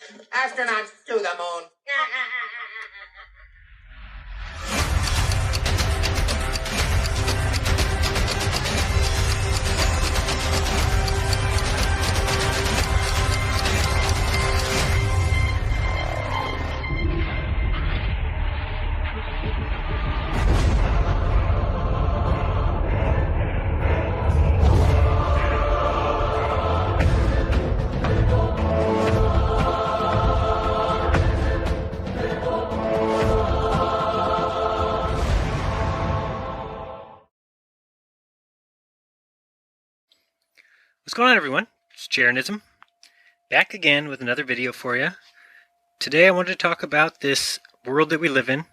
Astronauts to the moon. What's going on, everyone? It's Jeranism, back again with another video for you. Today I wanted to talk about this world that we live in,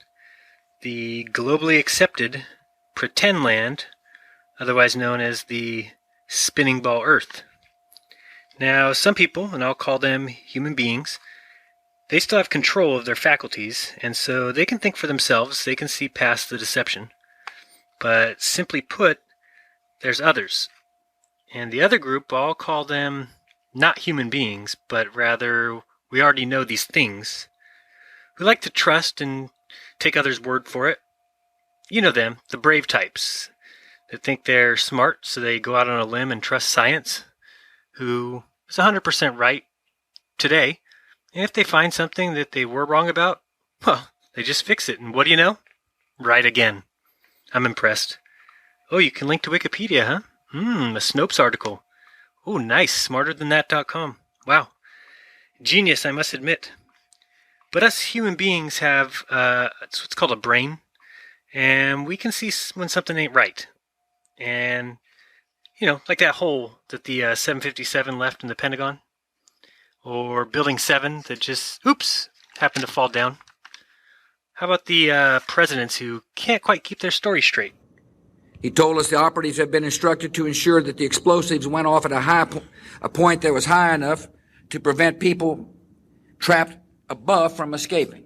the globally accepted pretend land, otherwise known as the spinning ball Earth. Now, some people, and I'll call them human beings, they still have control of their faculties, and so they can think for themselves, they can see past the deception. But simply put, there's others. And the other group, I'll call them not human beings, but rather we already know these things. We like to trust and take others' word for it. You know them, the brave types that think they're smart, so they go out on a limb and trust science, who is 100% right today. And if they find something that they were wrong about, well, they just fix it. And what do you know? Right again. I'm impressed. Oh, you can link to Wikipedia, huh? A Snopes article. Oh, nice. SmarterThanThat.com. Wow. Genius, I must admit. But us human beings have it's what's called a brain, and we can see when something ain't right. And, you know, like that hole that the 757 left in the Pentagon, or Building 7 that just, oops, happened to fall down. How about the presidents who can't quite keep their story straight? He told us the operatives had been instructed to ensure that the explosives went off at a point that was high enough to prevent people trapped above from escaping.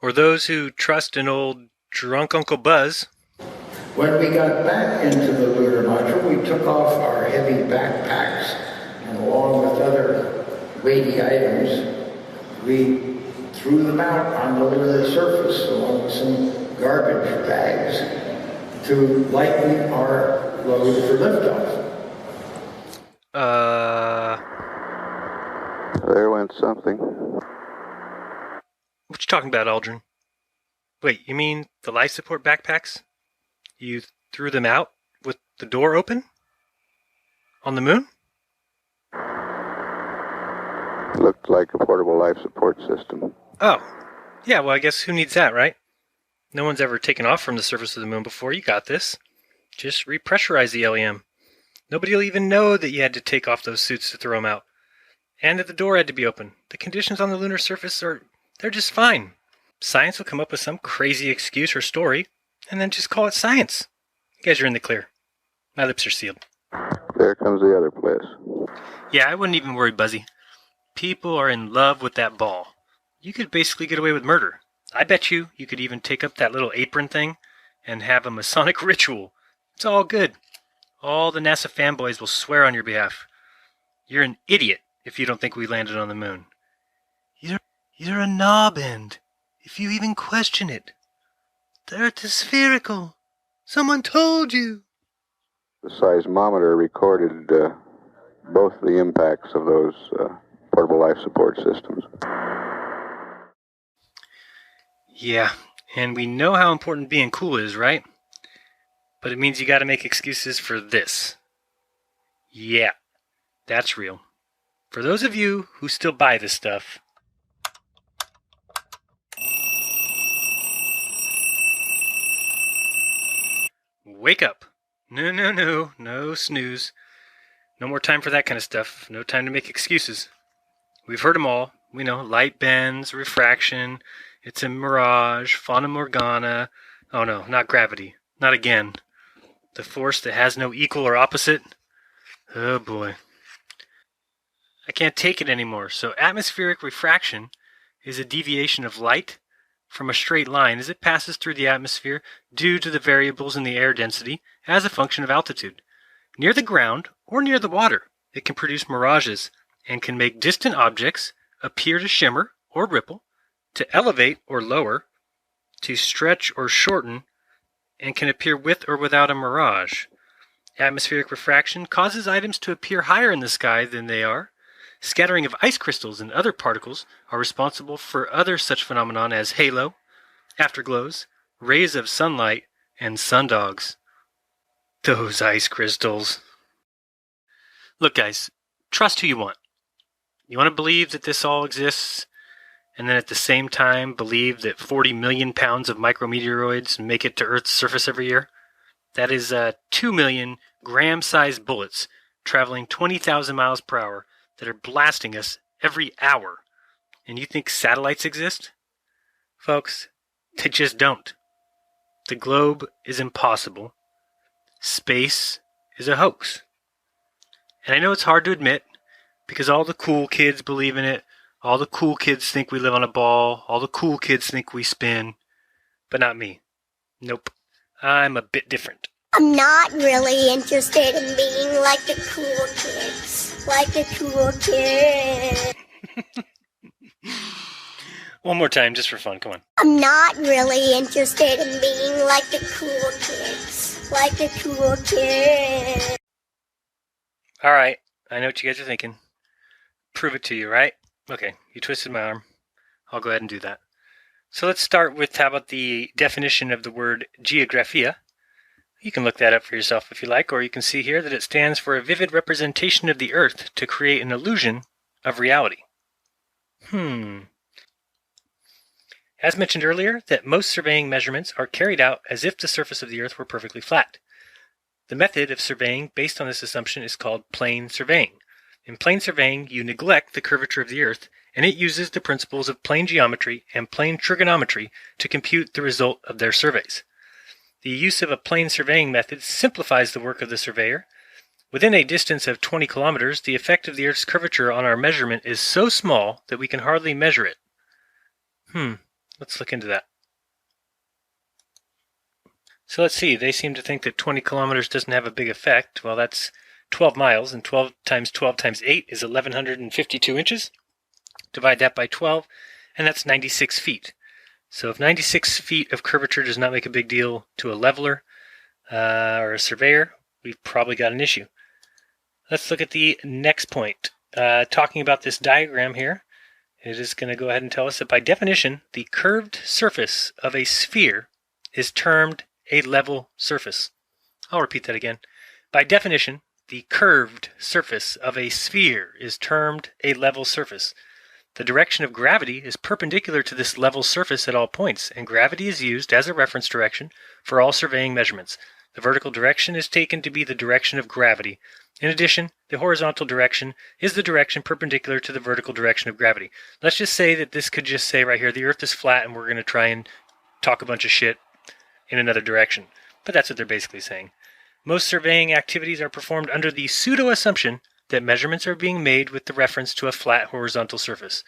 Or those who trust an old drunk Uncle Buzz. When we got back into the lunar module, we took off our heavy backpacks, and along with other weighty items, we threw them out on the lunar surface along with some garbage bags to lighten our load for liftoff. There went something. What you talking about, Aldrin? Wait, you mean the life support backpacks? You threw them out with the door open? On the moon? Looked like a portable life support system. Oh, yeah, well, I guess who needs that, right? No one's ever taken off from the surface of the moon before. You got this. Just repressurize the LEM. Nobody will even know that you had to take off those suits to throw them out. And that the door had to be open. The conditions on the lunar surface they're just fine. Science will come up with some crazy excuse or story, and then just call it science. You guys are in the clear. My lips are sealed. There comes the other place. Yeah, I wouldn't even worry, Buzzy. People are in love with that ball. You could basically get away with murder. I bet you could even take up that little apron thing and have a Masonic ritual. It's all good. All the NASA fanboys will swear on your behalf. You're an idiot if you don't think we landed on the moon. You're a knob-end if you even question it. The Earth is spherical. Someone told you. The seismometer recorded both the impacts of those portable life support systems. Yeah, and we know how important being cool is, right? But it means you gotta make excuses for this. Yeah, that's real. For those of you who still buy this stuff, wake up. No snooze. No more time for that kind of stuff. No time to make excuses. We've heard them all. We know light bends, refraction, it's a mirage, Fata Morgana. Oh no, not gravity. Not again. The force that has no equal or opposite. Oh boy. I can't take it anymore. So atmospheric refraction is a deviation of light from a straight line as it passes through the atmosphere due to the variables in the air density as a function of altitude. Near the ground or near the water, it can produce mirages and can make distant objects, appear to shimmer or ripple, to elevate or lower, to stretch or shorten, and can appear with or without a mirage. Atmospheric refraction causes items to appear higher in the sky than they are. Scattering of ice crystals and other particles are responsible for other such phenomenon as halo, afterglows, rays of sunlight, and sundogs. Those ice crystals. Look, guys, trust who you want. You want to believe that this all exists, and then at the same time believe that 40 million pounds of micrometeoroids make it to Earth's surface every year? That is 2 million gram-sized bullets traveling 20,000 miles per hour that are blasting us every hour. And you think satellites exist? Folks, they just don't. The globe is impossible. Space is a hoax. And I know it's hard to admit, because all the cool kids believe in it, all the cool kids think we live on a ball, all the cool kids think we spin, but not me. Nope. I'm a bit different. I'm not really interested in being like the cool kids. Like the cool kids. One more time, just for fun. Come on. I'm not really interested in being like the cool kids. Like the cool kids. All right. I know what you guys are thinking. Prove it to you, right? Okay. You twisted my arm. I'll go ahead and do that. So let's start with, how about the definition of the word geographia? You can look that up for yourself if you like, or you can see here that it stands for a vivid representation of the Earth to create an illusion of reality. As mentioned earlier, that most surveying measurements are carried out as if the surface of the Earth were perfectly flat. The method of surveying based on this assumption is called plane surveying. In plane surveying, you neglect the curvature of the Earth, and it uses the principles of plane geometry and plane trigonometry to compute the result of their surveys. The use of a plane surveying method simplifies the work of the surveyor. Within a distance of 20 kilometers, the effect of the Earth's curvature on our measurement is so small that we can hardly measure it. Let's look into that. So let's see, they seem to think that 20 kilometers doesn't have a big effect. Well, that's 12 miles, and 12 times 12 times 8 is 1,152 inches. Divide that by 12, and that's 96 feet. So if 96 feet of curvature does not make a big deal to a leveler or a surveyor, we've probably got an issue. Let's look at the next point. Talking about this diagram here, it is going to go ahead and tell us that by definition, the curved surface of a sphere is termed a level surface. I'll repeat that again. By definition, the curved surface of a sphere is termed a level surface. The direction of gravity is perpendicular to this level surface at all points, and gravity is used as a reference direction for all surveying measurements. The vertical direction is taken to be the direction of gravity. In addition, the horizontal direction is the direction perpendicular to the vertical direction of gravity. Let's just say that this could just say right here, the Earth is flat, and we're going to try and talk a bunch of shit in another direction. But that's what they're basically saying. Most surveying activities are performed under the pseudo-assumption that measurements are being made with the reference to a flat horizontal surface.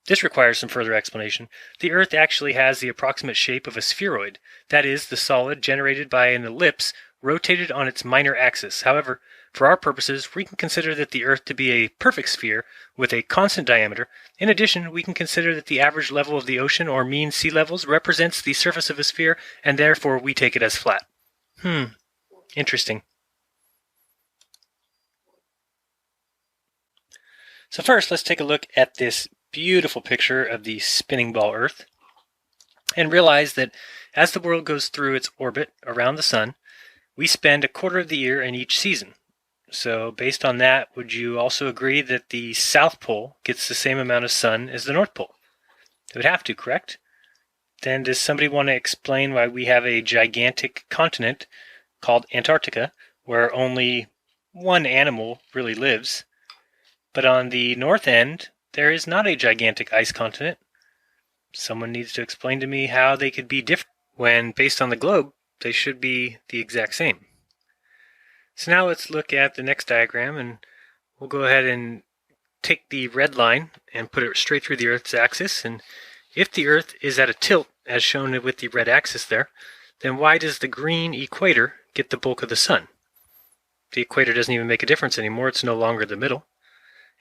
This requires some further explanation. The Earth actually has the approximate shape of a spheroid, that is, the solid generated by an ellipse rotated on its minor axis. However, for our purposes, we can consider that the Earth to be a perfect sphere with a constant diameter. In addition, we can consider that the average level of the ocean or mean sea levels represents the surface of a sphere, and therefore we take it as flat. Interesting. So first, let's take a look at this beautiful picture of the spinning ball Earth and realize that as the world goes through its orbit around the sun, we spend a quarter of the year in each season. So based on that, would you also agree that the South Pole gets the same amount of sun as the North Pole? It would have to, correct? Then does somebody want to explain why we have a gigantic continent called Antarctica, where only one animal really lives? But on the north end, there is not a gigantic ice continent. Someone needs to explain to me how they could be different when, based on the globe, they should be the exact same. So now let's look at the next diagram, and we'll go ahead and take the red line and put it straight through the Earth's axis. And if the Earth is at a tilt, as shown with the red axis there, then why does the green equator get the bulk of the sun? The equator doesn't even make a difference anymore. It's no longer the middle.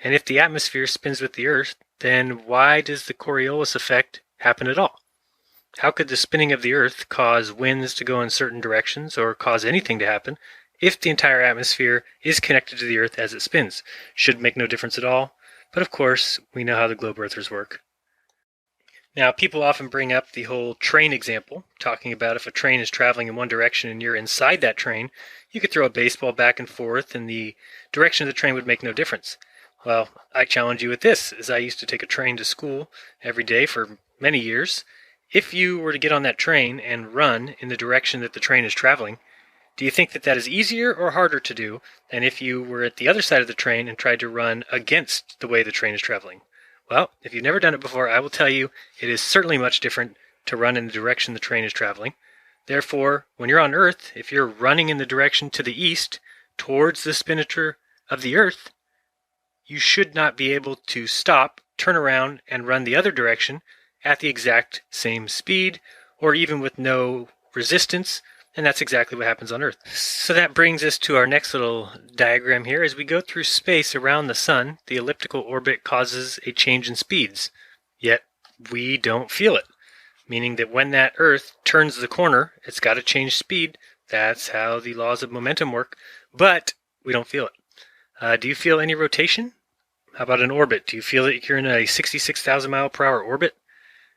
And if the atmosphere spins with the Earth, then why does the Coriolis effect happen at all? How could the spinning of the Earth cause winds to go in certain directions or cause anything to happen if the entire atmosphere is connected to the Earth as it spins? Should make no difference at all, but of course, we know how the globe earthers work. Now, people often bring up the whole train example, talking about if a train is traveling in one direction and you're inside that train, you could throw a baseball back and forth and the direction of the train would make no difference. Well, I challenge you with this, as I used to take a train to school every day for many years. If you were to get on that train and run in the direction that the train is traveling, do you think that that is easier or harder to do than if you were at the other side of the train and tried to run against the way the train is traveling? Well, if you've never done it before, I will tell you it is certainly much different to run in the direction the train is traveling. Therefore, when you're on Earth, if you're running in the direction to the east towards the spinature of the Earth, you should not be able to stop, turn around, and run the other direction at the exact same speed, or even with no resistance, and that's exactly what happens on Earth. So that brings us to our next little diagram here. As we go through space around the sun, the elliptical orbit causes a change in speeds, yet we don't feel it, meaning that when that Earth turns the corner, it's got to change speed. That's how the laws of momentum work, but we don't feel it. Do you feel any rotation? How about an orbit? Do you feel that you're in a 66,000 mile per hour orbit?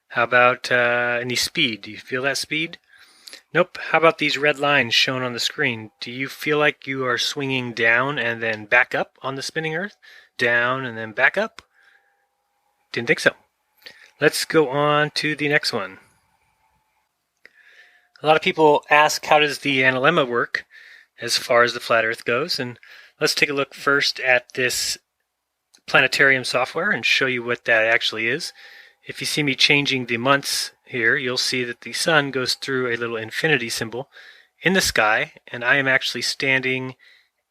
How about any speed? Do you feel that speed? Nope. How about these red lines shown on the screen? Do you feel like you are swinging down and then back up on the spinning Earth? Down and then back up? Didn't think so. Let's go on to the next one. A lot of people ask, how does the analemma work as far as the flat Earth goes? And let's take a look first at this planetarium software and show you what that actually is. If you see me changing the months here, you'll see that the sun goes through a little infinity symbol in the sky, and I am actually standing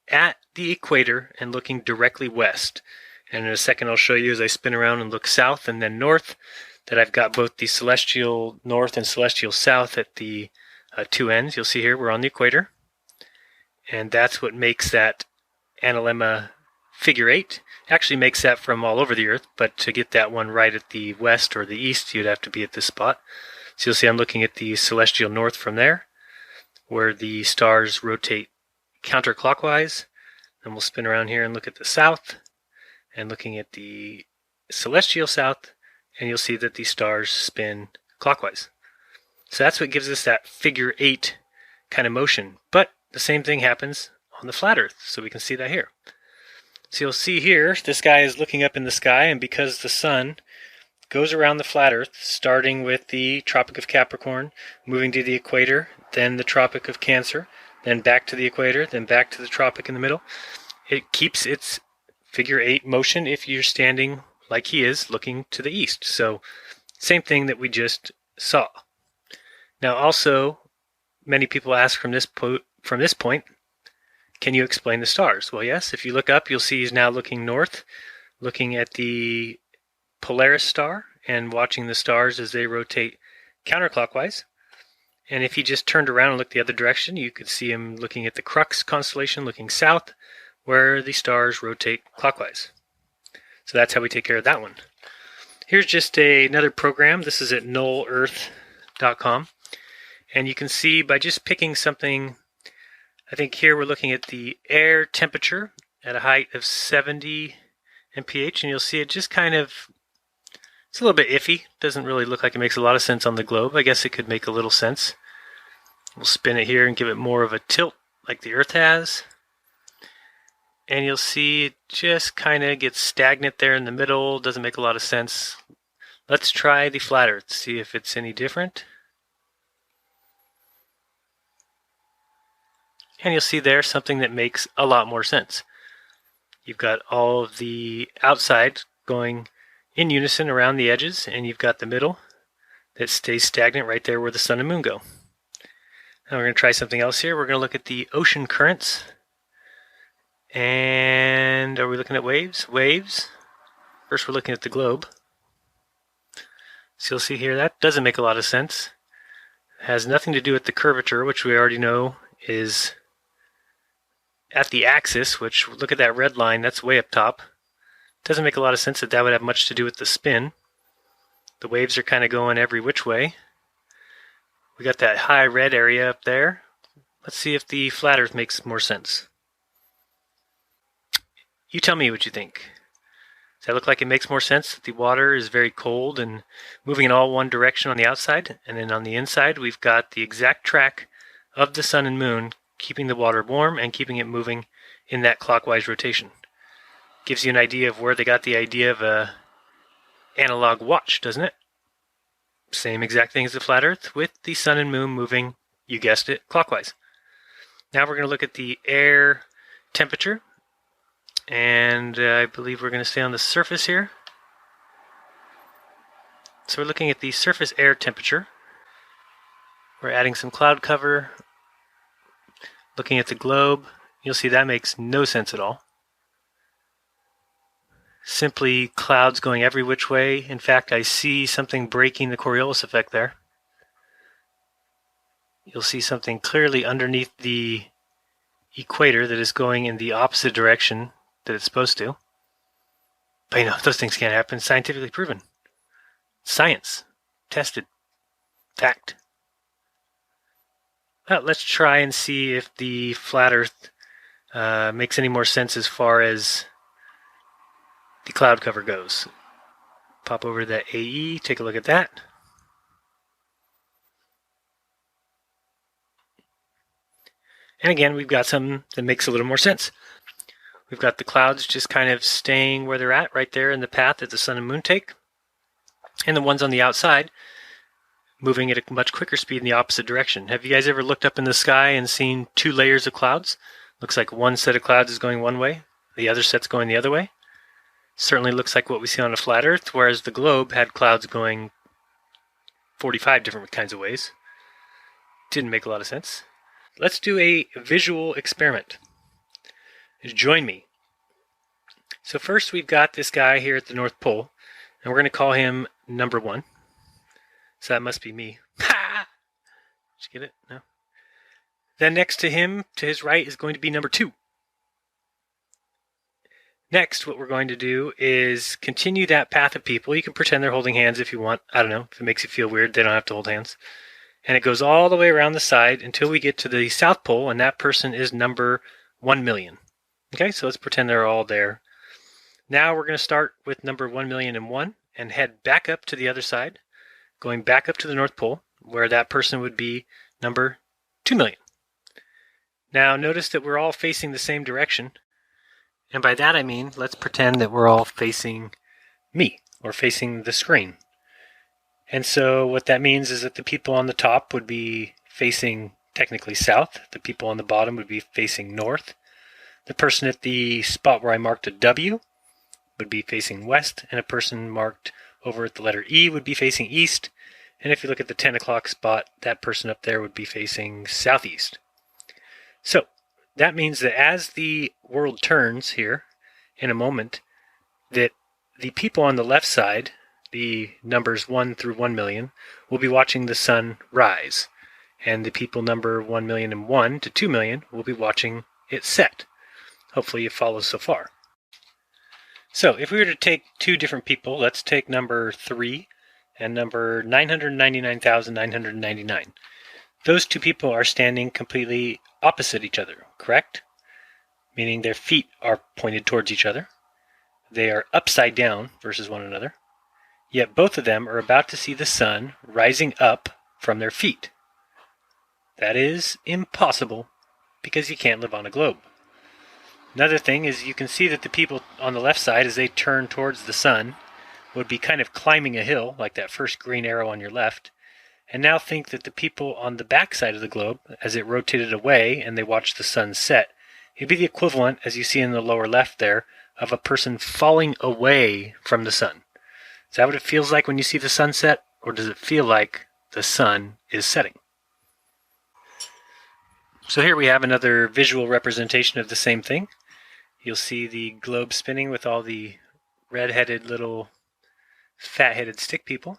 at the equator and looking directly west. And in a second I'll show you, as I spin around and look south and then north, that I've got both the celestial north and celestial south at the two ends. You'll see here we're on the equator, and that's what makes that analemma figure 8. Actually makes that from all over the Earth, but to get that one right at the west or the east, you'd have to be at this spot. So you'll see I'm looking at the celestial north from there, where the stars rotate counterclockwise. And we'll spin around here and look at the south, and looking at the celestial south, and you'll see that the stars spin clockwise. So that's what gives us that figure 8 kind of motion. But the same thing happens on the flat Earth, so we can see that here. So you'll see here, this guy is looking up in the sky, and because the sun goes around the flat Earth, starting with the Tropic of Capricorn, moving to the equator, then the Tropic of Cancer, then back to the equator, then back to the tropic in the middle, it keeps its figure 8 motion if you're standing like he is, looking to the east. So same thing that we just saw. Now also, many people ask from this point, can you explain the stars? Well, yes. If you look up, you'll see he's now looking north, looking at the Polaris star and watching the stars as they rotate counterclockwise. And if he just turned around and looked the other direction, you could see him looking at the Crux constellation, looking south, where the stars rotate clockwise. So that's how we take care of that one. Here's just another program. This is at nullearth.com. And you can see by just picking something, I think here we're looking at the air temperature at a height of 70 mph, and you'll see it just kind of, it's a little bit iffy. Doesn't really look like it makes a lot of sense on the globe. I guess it could make a little sense. We'll spin it here and give it more of a tilt like the Earth has. And you'll see it just kind of gets stagnant there in the middle. Doesn't make a lot of sense. Let's try the flat Earth, see if it's any different. And you'll see there something that makes a lot more sense. You've got all of the outside going in unison around the edges, and you've got the middle that stays stagnant right there where the sun and moon go. Now we're going to try something else here. We're going to look at the ocean currents. And are we looking at waves? Waves. First we're looking at the globe. So you'll see here that doesn't make a lot of sense. It has nothing to do with the curvature, which we already know is at the axis, which, look at that red line, that's way up top. Doesn't make a lot of sense that that would have much to do with the spin. The waves are kind of going every which way. We got that high red area up there. Let's see if the flat Earth makes more sense. You tell me what you think. Does that look like it makes more sense that the water is very cold and moving in all one direction on the outside, and then on the inside we've got the exact track of the sun and moon keeping the water warm and keeping it moving in that clockwise rotation? Gives you an idea of where they got the idea of a analog watch, doesn't it? Same exact thing as the flat Earth, with the sun and moon moving, you guessed it, clockwise. Now we're going to look at the air temperature, and I believe we're going to stay on the surface here. So we're looking at the surface air temperature. We're adding some cloud cover. Looking at the globe, you'll see that makes no sense at all. Simply clouds going every which way. In fact, I see something breaking the Coriolis effect there. You'll see something clearly underneath the equator that is going in the opposite direction that it's supposed to. But you know, those things can't happen. Scientifically proven. Science. Tested. Fact. Well, let's try and see if the flat Earth makes any more sense as far as the cloud cover goes. Pop over to that AE, take a look at that. And again, we've got something that makes a little more sense. We've got the clouds just kind of staying where they're at, right there in the path that the sun and moon take. And the ones on the outside moving at a much quicker speed in the opposite direction. Have you guys ever looked up in the sky and seen two layers of clouds? Looks like one set of clouds is going one way, the other set's going the other way. Certainly looks like what we see on a flat Earth, whereas the globe had clouds going 45 different kinds of ways. Didn't make a lot of sense. Let's do a visual experiment. Join me. So first we've got this guy here at the North Pole, and we're going to call him number 1. So that must be me. Ha! Did you get it? No? Then next to him, to his right, is going to be number 2. Next, what we're going to do is continue that path of people. You can pretend they're holding hands if you want. I don't know. If it makes you feel weird, they don't have to hold hands. And it goes all the way around the side until we get to the South Pole, and that person is number 1 million. Okay, so let's pretend they're all there. Now we're going to start with number 1,000,001 and head back up to the other side, going back up to the North Pole, where that person would be number 2 million. Now notice that we're all facing the same direction. And by that I mean, let's pretend that we're all facing me, or facing the screen. And so what that means is that the people on the top would be facing technically south, the people on the bottom would be facing north, the person at the spot where I marked a W would be facing west, and a person marked over at the letter E would be facing east, and if you look at the 10 o'clock spot, that person up there would be facing southeast. So that means that as the world turns here in a moment, that the people on the left side, the numbers 1 through 1 million, will be watching the sun rise. And the people number 1,000,001 to 2 million will be watching it set. Hopefully you follow so far. So if we were to take two different people, let's take number 3 and number 999,999. Those two people are standing completely opposite each other, correct? Meaning their feet are pointed towards each other. They are upside down versus one another. Yet both of them are about to see the sun rising up from their feet. That is impossible because you can't live on a globe. Another thing is you can see that the people on the left side, as they turn towards the sun, would be kind of climbing a hill, like that first green arrow on your left, and now think that the people on the back side of the globe, as it rotated away and they watched the sun set, it'd be the equivalent, as you see in the lower left there, of a person falling away from the sun. Is that what it feels like when you see the sun set, or does it feel like the sun is setting? So here we have another visual representation of the same thing. You'll see the globe spinning with all the red-headed little fat-headed stick people.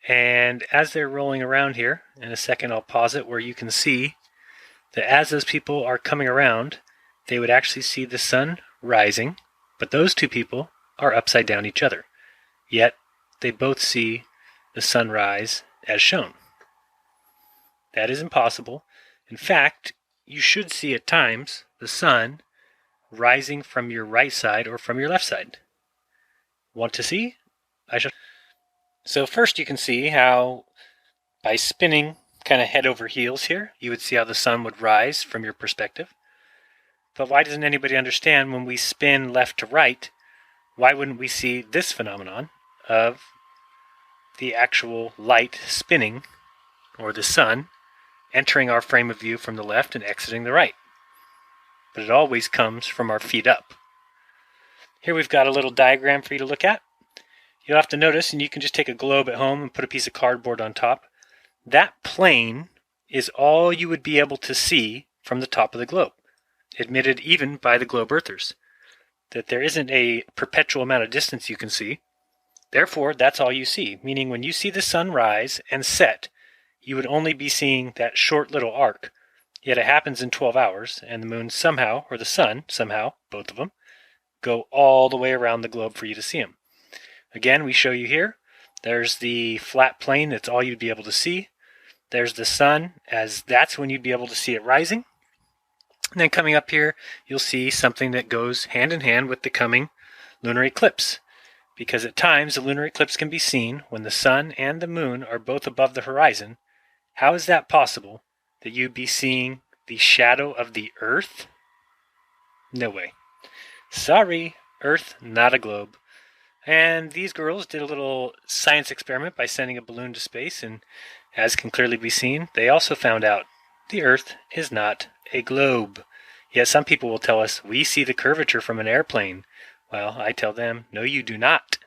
And as they're rolling around here, in a second I'll pause it, where you can see that as those people are coming around, they would actually see the sun rising But those two people are upside down each other, yet they both see the sun rise as shown. That is impossible. In fact, you should see at times the sun rising from your right side or from your left side. Want to see? So first you can see how by spinning kind of head over heels here, you would see how the sun would rise from your perspective. But why doesn't anybody understand when we spin left to right, why wouldn't we see this phenomenon of the actual light spinning, or the sun, entering our frame of view from the left and exiting the right? But it always comes from our feet up. Here we've got a little diagram for you to look at. You'll have to notice, and you can just take a globe at home and put a piece of cardboard on top. That plane is all you would be able to see from the top of the globe, admitted even by the globe earthers, that there isn't a perpetual amount of distance you can see. Therefore, that's all you see, meaning when you see the sun rise and set, you would only be seeing that short little arc. Yet it happens in 12 hours, and the moon somehow, or the sun somehow, both of them, go all the way around the globe for you to see them. Again, we show you here, there's the flat plane, that's all you'd be able to see. There's the sun, as that's when you'd be able to see it rising. And then coming up here, you'll see something that goes hand in hand with the coming lunar eclipse. Because at times, the lunar eclipse can be seen when the sun and the moon are both above the horizon. How is that possible that you'd be seeing the shadow of the Earth? No way. Sorry, Earth, not a globe. And these girls did a little science experiment by sending a balloon to space, and as can clearly be seen, they also found out the Earth is not a globe. Yet some people will tell us, we see the curvature from an airplane. Well, I tell them, no you do not.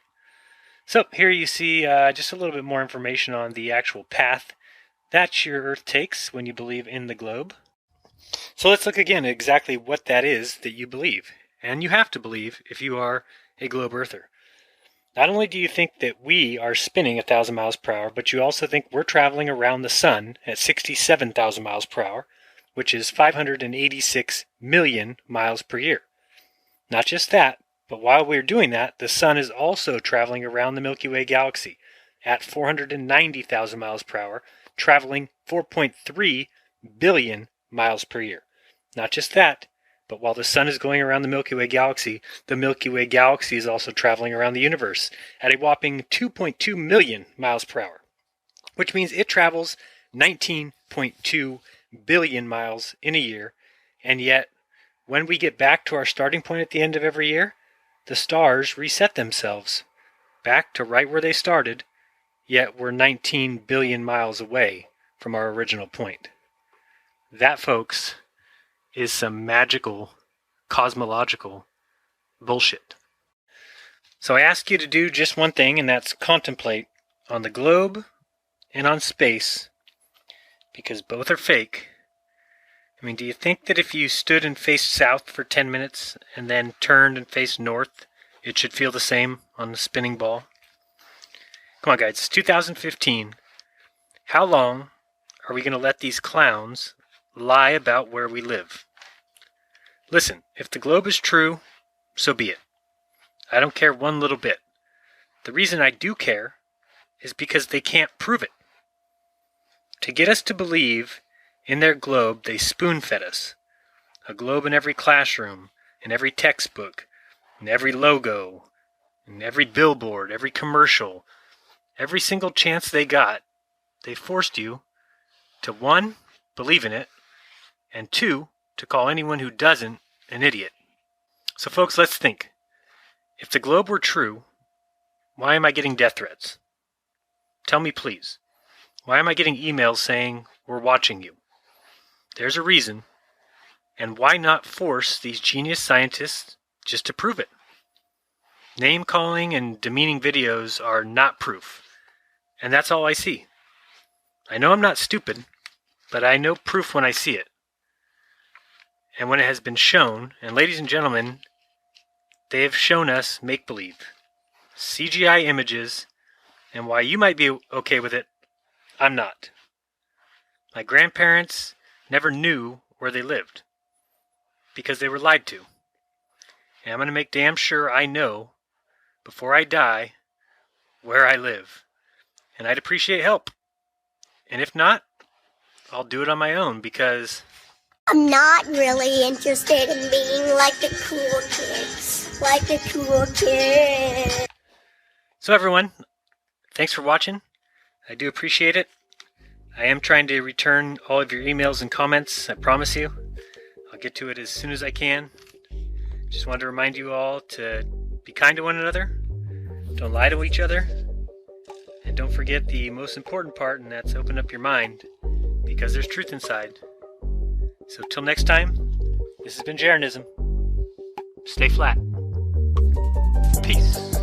So here you see just a little bit more information on the actual path that your Earth takes when you believe in the globe. So let's look again at exactly what that is that you believe. And you have to believe if you are a globe earther. Not only do you think that we are spinning 1,000 miles per hour, but you also think we're traveling around the sun at 67,000 miles per hour, which is 586 million miles per year. Not just that, but while we're doing that, the sun is also traveling around the Milky Way galaxy at 490,000 miles per hour, traveling 4.3 billion miles per year. Not just that, but while the sun is going around the Milky Way galaxy is also traveling around the universe at a whopping 2.2 million miles per hour, which means it travels 19.2 billion miles in a year. And yet, when we get back to our starting point at the end of every year, the stars reset themselves back to right where they started, yet we're 19 billion miles away from our original point. That, folks, is some magical, cosmological bullshit. So I ask you to do just one thing, and that's contemplate on the globe and on space, because both are fake. I mean, do you think that if you stood and faced south for 10 minutes and then turned and faced north, it should feel the same on the spinning ball? Come on, guys, it's 2015. How long are we going to let these clowns lie about where we live? Listen, if the globe is true, so be it. I don't care one little bit. The reason I do care is because they can't prove it. To get us to believe in their globe, they spoon-fed us. A globe in every classroom, in every textbook, in every logo, in every billboard, every commercial, every single chance they got, they forced you to, 1, believe in it, and 2, to call anyone who doesn't an idiot. So folks, let's think. If the globe were true, why am I getting death threats? Tell me, please. Why am I getting emails saying, we're watching you? There's a reason. And why not force these genius scientists just to prove it? Name-calling and demeaning videos are not proof. And that's all I see. I know I'm not stupid, but I know proof when I see it. And when it has been shown, and ladies and gentlemen, they have shown us make-believe. CGI images, and why you might be okay with it, I'm not. My grandparents never knew where they lived, because they were lied to. And I'm going to make damn sure I know, before I die, where I live. And I'd appreciate help. And if not, I'll do it on my own, because I'm not really interested in being like the cool kids. Like the cool kids. So everyone, thanks for watching. I do appreciate it. I am trying to return all of your emails and comments, I promise you. I'll get to it as soon as I can. Just wanted to remind you all to be kind to one another. Don't lie to each other. And don't forget the most important part, and that's open up your mind, because there's truth inside. So till next time, this has been Jaronism. Stay flat. Peace.